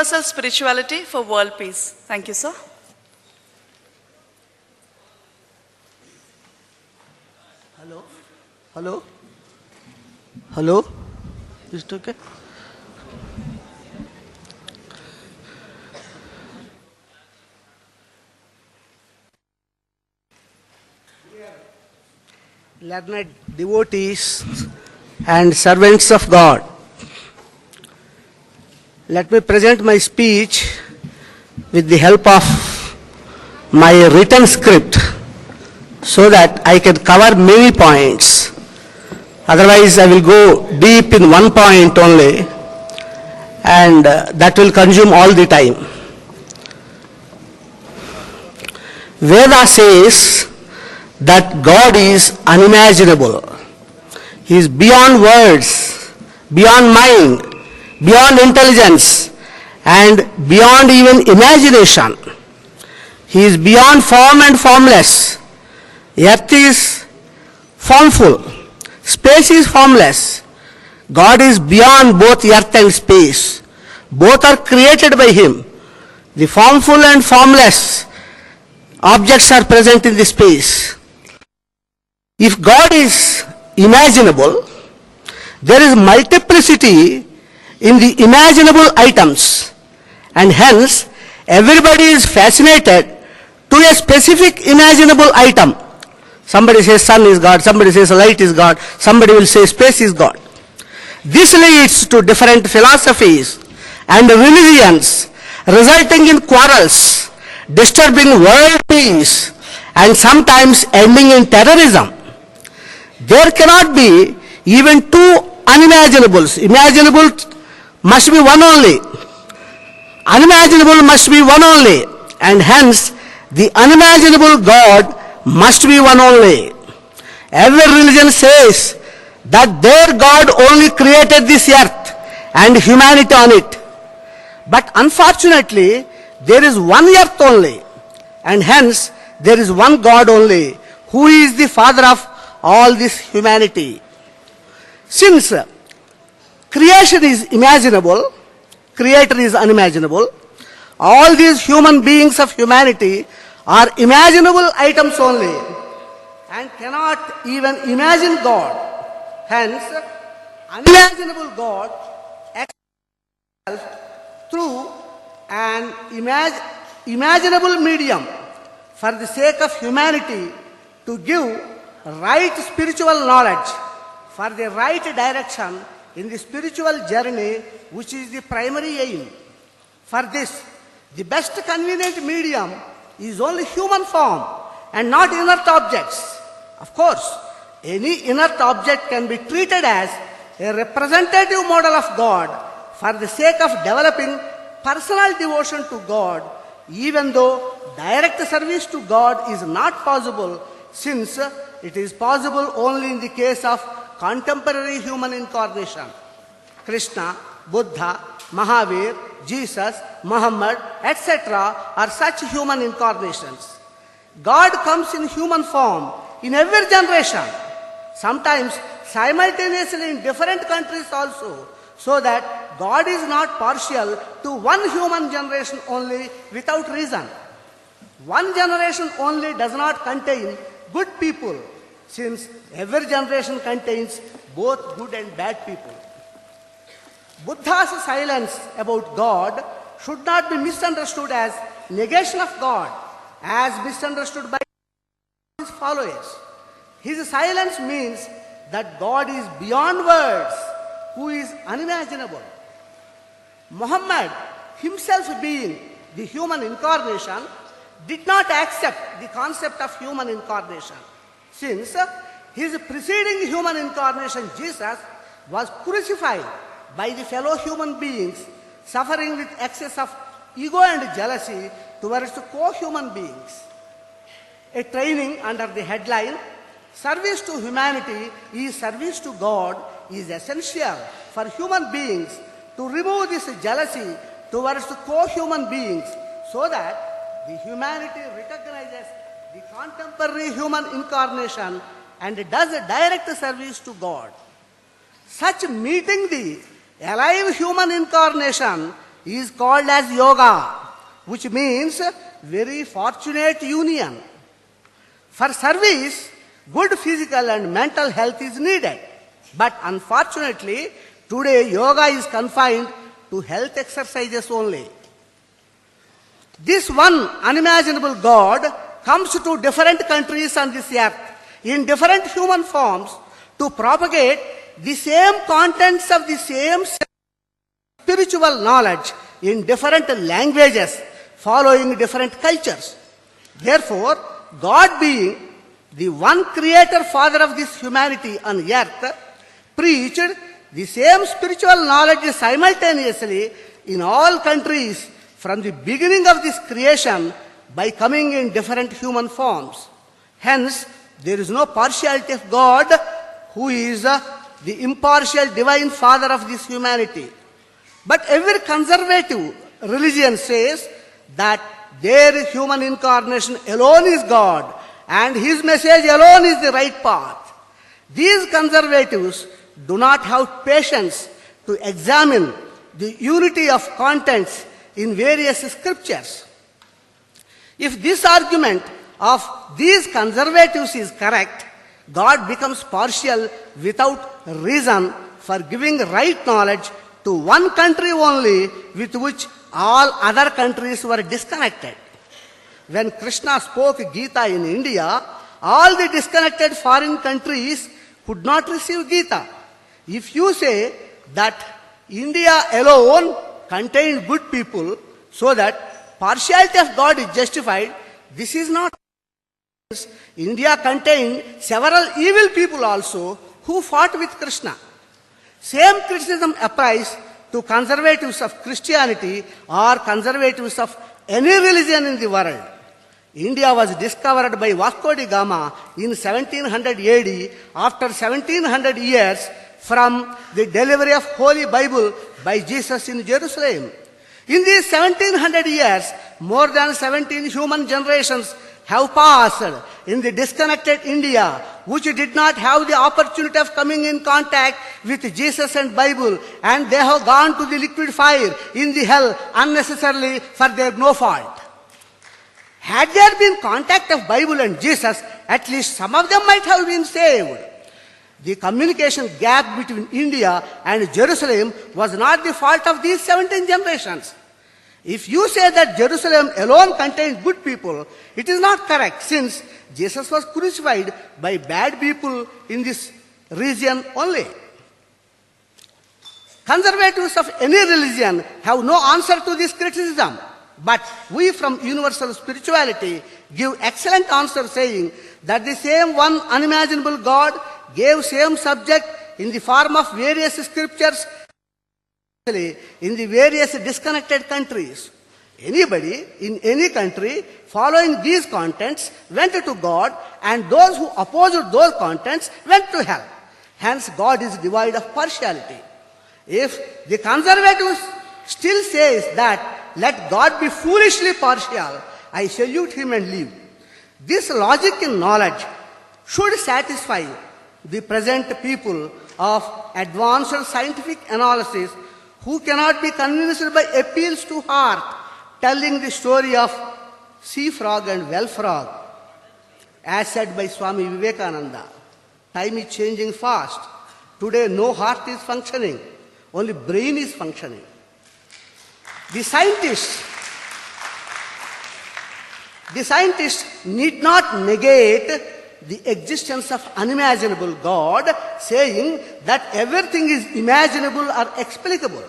Universal Spirituality for World Peace. Thank you, sir. Hello? Hello? Hello? Is it okay? Learned devotees and servants of God, let me present my speech with the help of my written script so that I can cover many points. Otherwise, I will go deep in one point only, and that will consume all the time. Veda says that God is unimaginable. He is beyond words, beyond mind, beyond intelligence, and beyond even imagination. He is beyond form and formless. Earth is formful. Space is formless. God is beyond both earth and space. Both are created by Him. The formful and formless objects are present in the space. If God is imaginable, there is multiplicity in the imaginable items, and hence everybody is fascinated to a specific imaginable item. Somebody says sun is God, somebody says light is God, somebody will say space is God. This leads to different philosophies and religions, resulting in quarrels, disturbing world peace, and sometimes ending in terrorism. There cannot be even two unimaginables. Imaginable must be one only. Unimaginable must be one only. And hence, the unimaginable God must be one only. Every religion says that their God only created this earth and humanity on it. But unfortunately, there is one earth only. And hence, there is one God only, who is the Father of all this humanity. Since creation is imaginable, Creator is unimaginable, all these human beings of humanity are imaginable items only and cannot even imagine God. Hence, unimaginable God acts through an imaginable medium for the sake of humanity to give right spiritual knowledge for the right direction in the spiritual journey, which is the primary aim. For this, the best convenient medium is only human form and not inert objects. Of course, any inert object can be treated as a representative model of God for the sake of developing personal devotion to God, even though direct service to God is not possible, since it is possible only in the case of contemporary human incarnation. Krishna, Buddha, Mahavir, Jesus, Muhammad, etc. are such human incarnations. God comes in human form in every generation, sometimes simultaneously in different countries also, so that God is not partial to one human generation only without reason. One generation only does not contain good people, since every generation contains both good and bad people. Buddha's silence about God should not be misunderstood as negation of God, as misunderstood by his followers. His silence means that God is beyond words, who is unimaginable. Muhammad, himself being the human incarnation, did not accept the concept of human incarnation, since his preceding human incarnation, Jesus, was crucified by the fellow human beings, suffering with excess of ego and jealousy towards the co-human beings. A training under the headline, Service to Humanity is Service to God, is essential for human beings to remove this jealousy towards the co-human beings, so that the humanity recognizes the contemporary human incarnation and does a direct service to God. Such meeting the alive human incarnation is called as yoga, which means very fortunate union. For service, good physical and mental health is needed. But unfortunately, today yoga is confined to health exercises only. This one unimaginable God comes to different countries on this earth in different human forms to propagate the same contents of the same spiritual knowledge in different languages, following different cultures. Therefore, God being the one creator father of this humanity on earth, preached the same spiritual knowledge simultaneously in all countries from the beginning of this creation by coming in different human forms. Hence, there is no partiality of God, who is the impartial divine father of this humanity. But every conservative religion says that their human incarnation alone is God and his message alone is the right path. These conservatives do not have patience to examine the unity of contents in various scriptures. If this argument of these conservatives is correct, God becomes partial without reason for giving right knowledge to one country only, with which all other countries were disconnected. When Krishna spoke Gita in India, all the disconnected foreign countries could not receive Gita. If you say that India alone contained good people, so that partiality of God is justified, this is not. India contained several evil people also who fought with Krishna. Same criticism applies to conservatives of Christianity or conservatives of any religion in the world. India was discovered by Vasco da Gama in 1700 AD, after 1700 years from the delivery of Holy Bible by Jesus in Jerusalem. In these 1700 years, more than 17 human generations have passed in the disconnected India, which did not have the opportunity of coming in contact with Jesus and Bible, and they have gone to the liquid fire in the hell unnecessarily for their no fault. Had there been contact of Bible and Jesus, at least some of them might have been saved. The communication gap between India and Jerusalem was not the fault of these 17 generations. If you say that Jerusalem alone contained good people, it is not correct, since Jesus was crucified by bad people in this region only. Conservatives of any religion have no answer to this criticism, but we from universal spirituality give excellent answer, saying that the same one unimaginable God gave same subject in the form of various scriptures in the various disconnected countries. Anybody in any country following these contents went to God, and those who opposed those contents went to hell. Hence, God is devoid of partiality. If the conservatives still says that let God be foolishly partial, I salute him and leave. This logic in knowledge should satisfy the present people of advanced scientific analysis, who cannot be convinced by appeals to heart, telling the story of sea frog and well frog. As said by Swami Vivekananda, time is changing fast. Today no heart is functioning, only brain is functioning. The scientists need not negate the existence of unimaginable God, saying that everything is imaginable or explicable.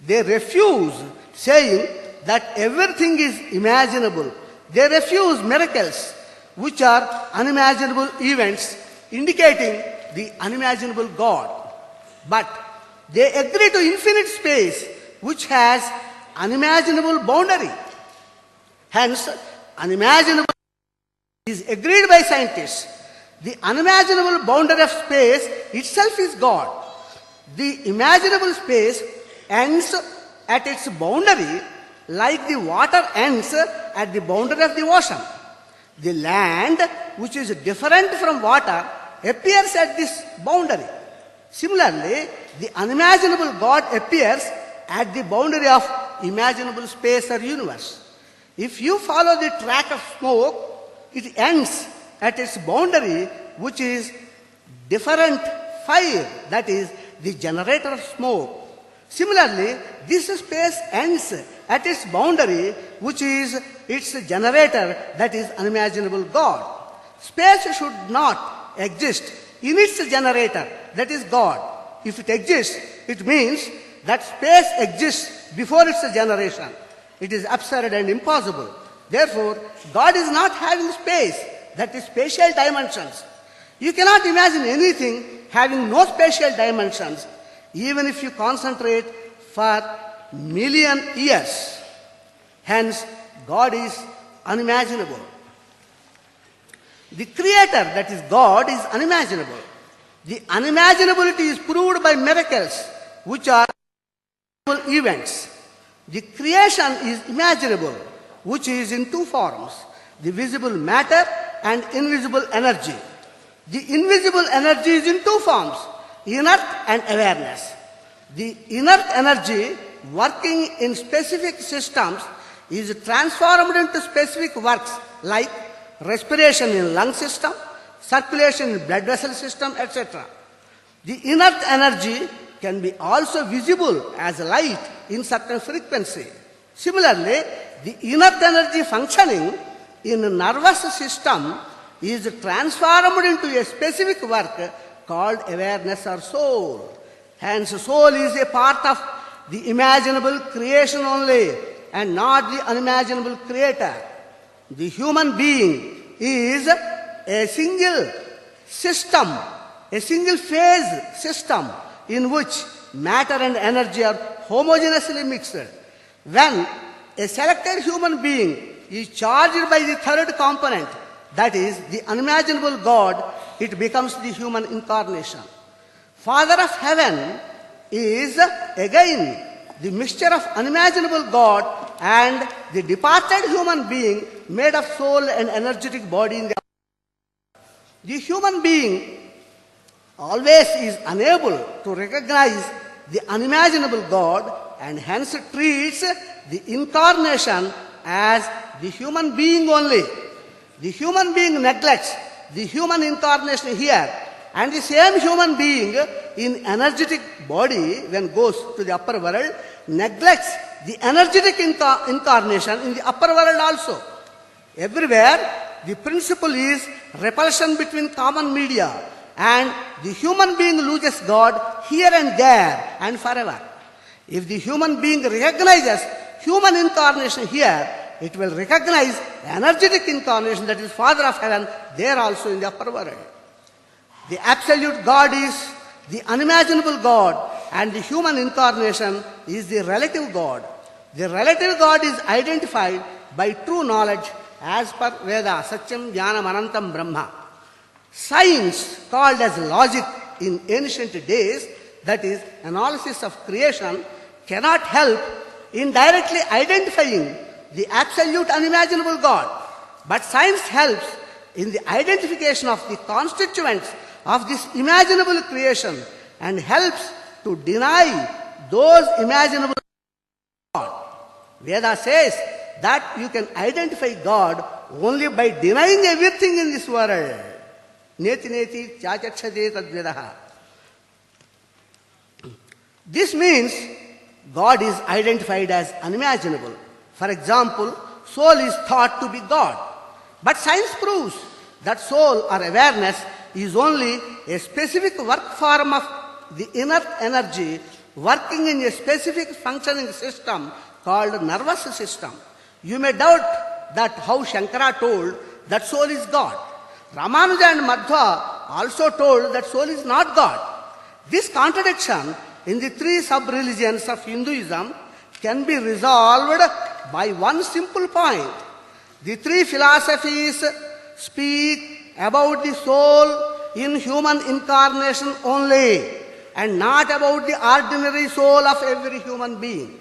They refuse saying that everything is imaginable. They refuse miracles, which are unimaginable events indicating the unimaginable God. But they agree to infinite space, which has unimaginable boundary. Hence, unimaginable is agreed by scientists. The unimaginable boundary of space itself is God. The imaginable space ends at its boundary, like the water ends at the boundary of the ocean. The land, which is different from water, appears at this boundary. Similarly, the unimaginable God appears at the boundary of imaginable space or universe. If you follow the track of smoke, it ends at its boundary, which is different fire, that is the generator of smoke. Similarly, this space ends at its boundary, which is its generator, that is unimaginable God. Space should not exist in its generator, that is God. If it exists, it means that space exists before its generation. It is absurd and impossible. Therefore, God is not having space, that is spatial dimensions. You cannot imagine anything having no spatial dimensions, even if you concentrate for million years. Hence, God is unimaginable. The Creator, that is God, is unimaginable. The unimaginability is proved by miracles, which are events. The creation is imaginable, which is in two forms, the visible matter and invisible energy. The invisible energy is in two forms, inert and awareness. The inert energy working in specific systems is transformed into specific works like respiration in lung system, circulation in blood vessel system, etc. The inert energy can be also visible as light in certain frequency. Similarly, the inert energy functioning in a nervous system is transformed into a specific work called awareness or soul. Hence, soul is a part of the imaginable creation only and not the unimaginable creator. The human being is a single system, a single phase system in which matter and energy are homogeneously mixed. When a selected human being is charged by the third component, that is the unimaginable God, it becomes the human incarnation. Father of heaven is again the mixture of unimaginable God and the departed human being made of soul and energetic body in the human being always is unable to recognize the unimaginable God and hence treats the incarnation as the human being only. The human being neglects the human incarnation here, and the same human being in energetic body, when goes to the upper world, neglects the energetic incarnation in the upper world also. Everywhere, the principle is repulsion between common media, and the human being loses God here and there and forever. If the human being recognizes human incarnation here, it will recognize energetic incarnation, that is Father of heaven, there also in the upper world. The absolute God is the unimaginable God, and the human incarnation is the relative God. The relative God is identified by true knowledge as per Veda, Satyam Jnanam Anantam Brahma. Science, called as logic in ancient days, that is analysis of creation, cannot help in directly identifying the absolute unimaginable God. But science helps in the identification of the constituents of this imaginable creation and helps to deny those imaginable God. Veda says that you can identify God only by denying everything in this world. Neti neti chachachade tadvedaha. This means God is identified as unimaginable. For example, soul is thought to be God. But science proves that soul or awareness is only a specific work form of the inert energy working in a specific functioning system called nervous system. You may doubt that how Shankara told that soul is God. Ramanuja and Madhva also told that soul is not God. This contradiction in the three sub-religions of Hinduism can be resolved by one simple point. The three philosophies speak about the soul in human incarnation only and not about the ordinary soul of every human being.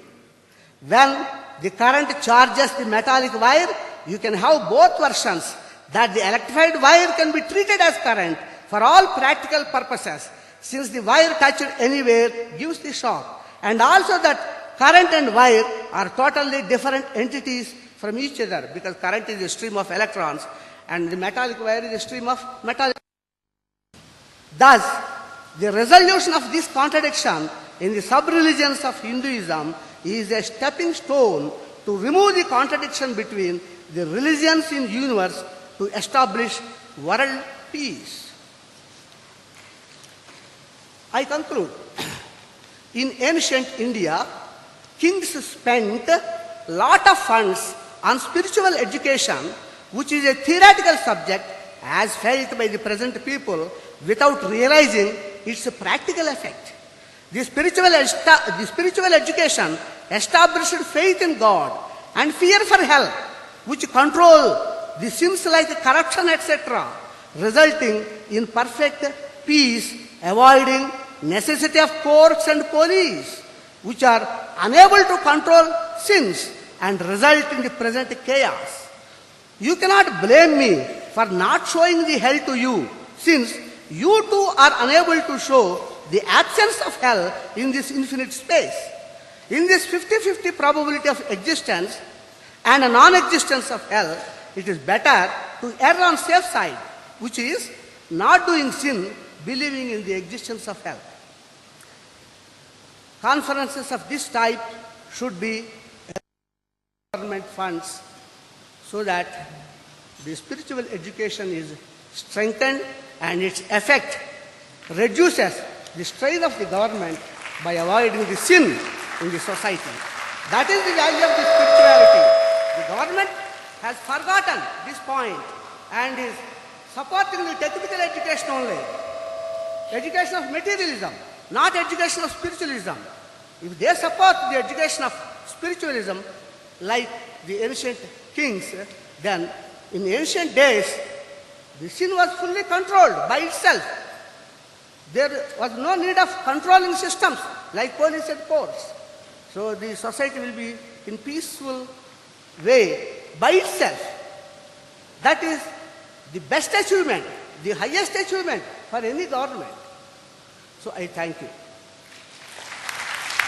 When the current charges the metallic wire, you can have both versions, that the electrified wire can be treated as current for all practical purposes, since the wire touched anywhere gives the shock, and also that current and wire are totally different entities from each other, because current is a stream of electrons and the metallic wire is a stream of metallic. Thus, the resolution of this contradiction in the sub-religions of Hinduism is a stepping stone to remove the contradiction between the religions in the universe to establish world peace. I conclude. In ancient India, kings spent a lot of funds on spiritual education, which is a theoretical subject as felt by the present people without realizing its practical effect. The spiritual education established faith in God and fear for hell, which control the sins like corruption, etc., resulting in perfect peace, avoiding necessity of courts and police, which are unable to control sins and result in the present chaos. You cannot blame me for not showing the hell to you, since you too are unable to show the absence of hell in this infinite space. In this 50-50 probability of existence and a non-existence of hell, it is better to err on safe side, which is not doing sin, believing in the existence of hell. Conferences of this type should be government funds so that the spiritual education is strengthened and its effect reduces the strain of the government by avoiding the sin in the society. That is the value of the spirituality. The government has forgotten this point and is supporting the technical education only. Education of materialism, not education of spiritualism. If they support the education of spiritualism like the ancient kings, then in ancient days the sin was fully controlled by itself. There was no need of controlling systems like police and courts. So the society will be in peaceful way by itself. That is the best achievement, the highest achievement for any government. So I thank you.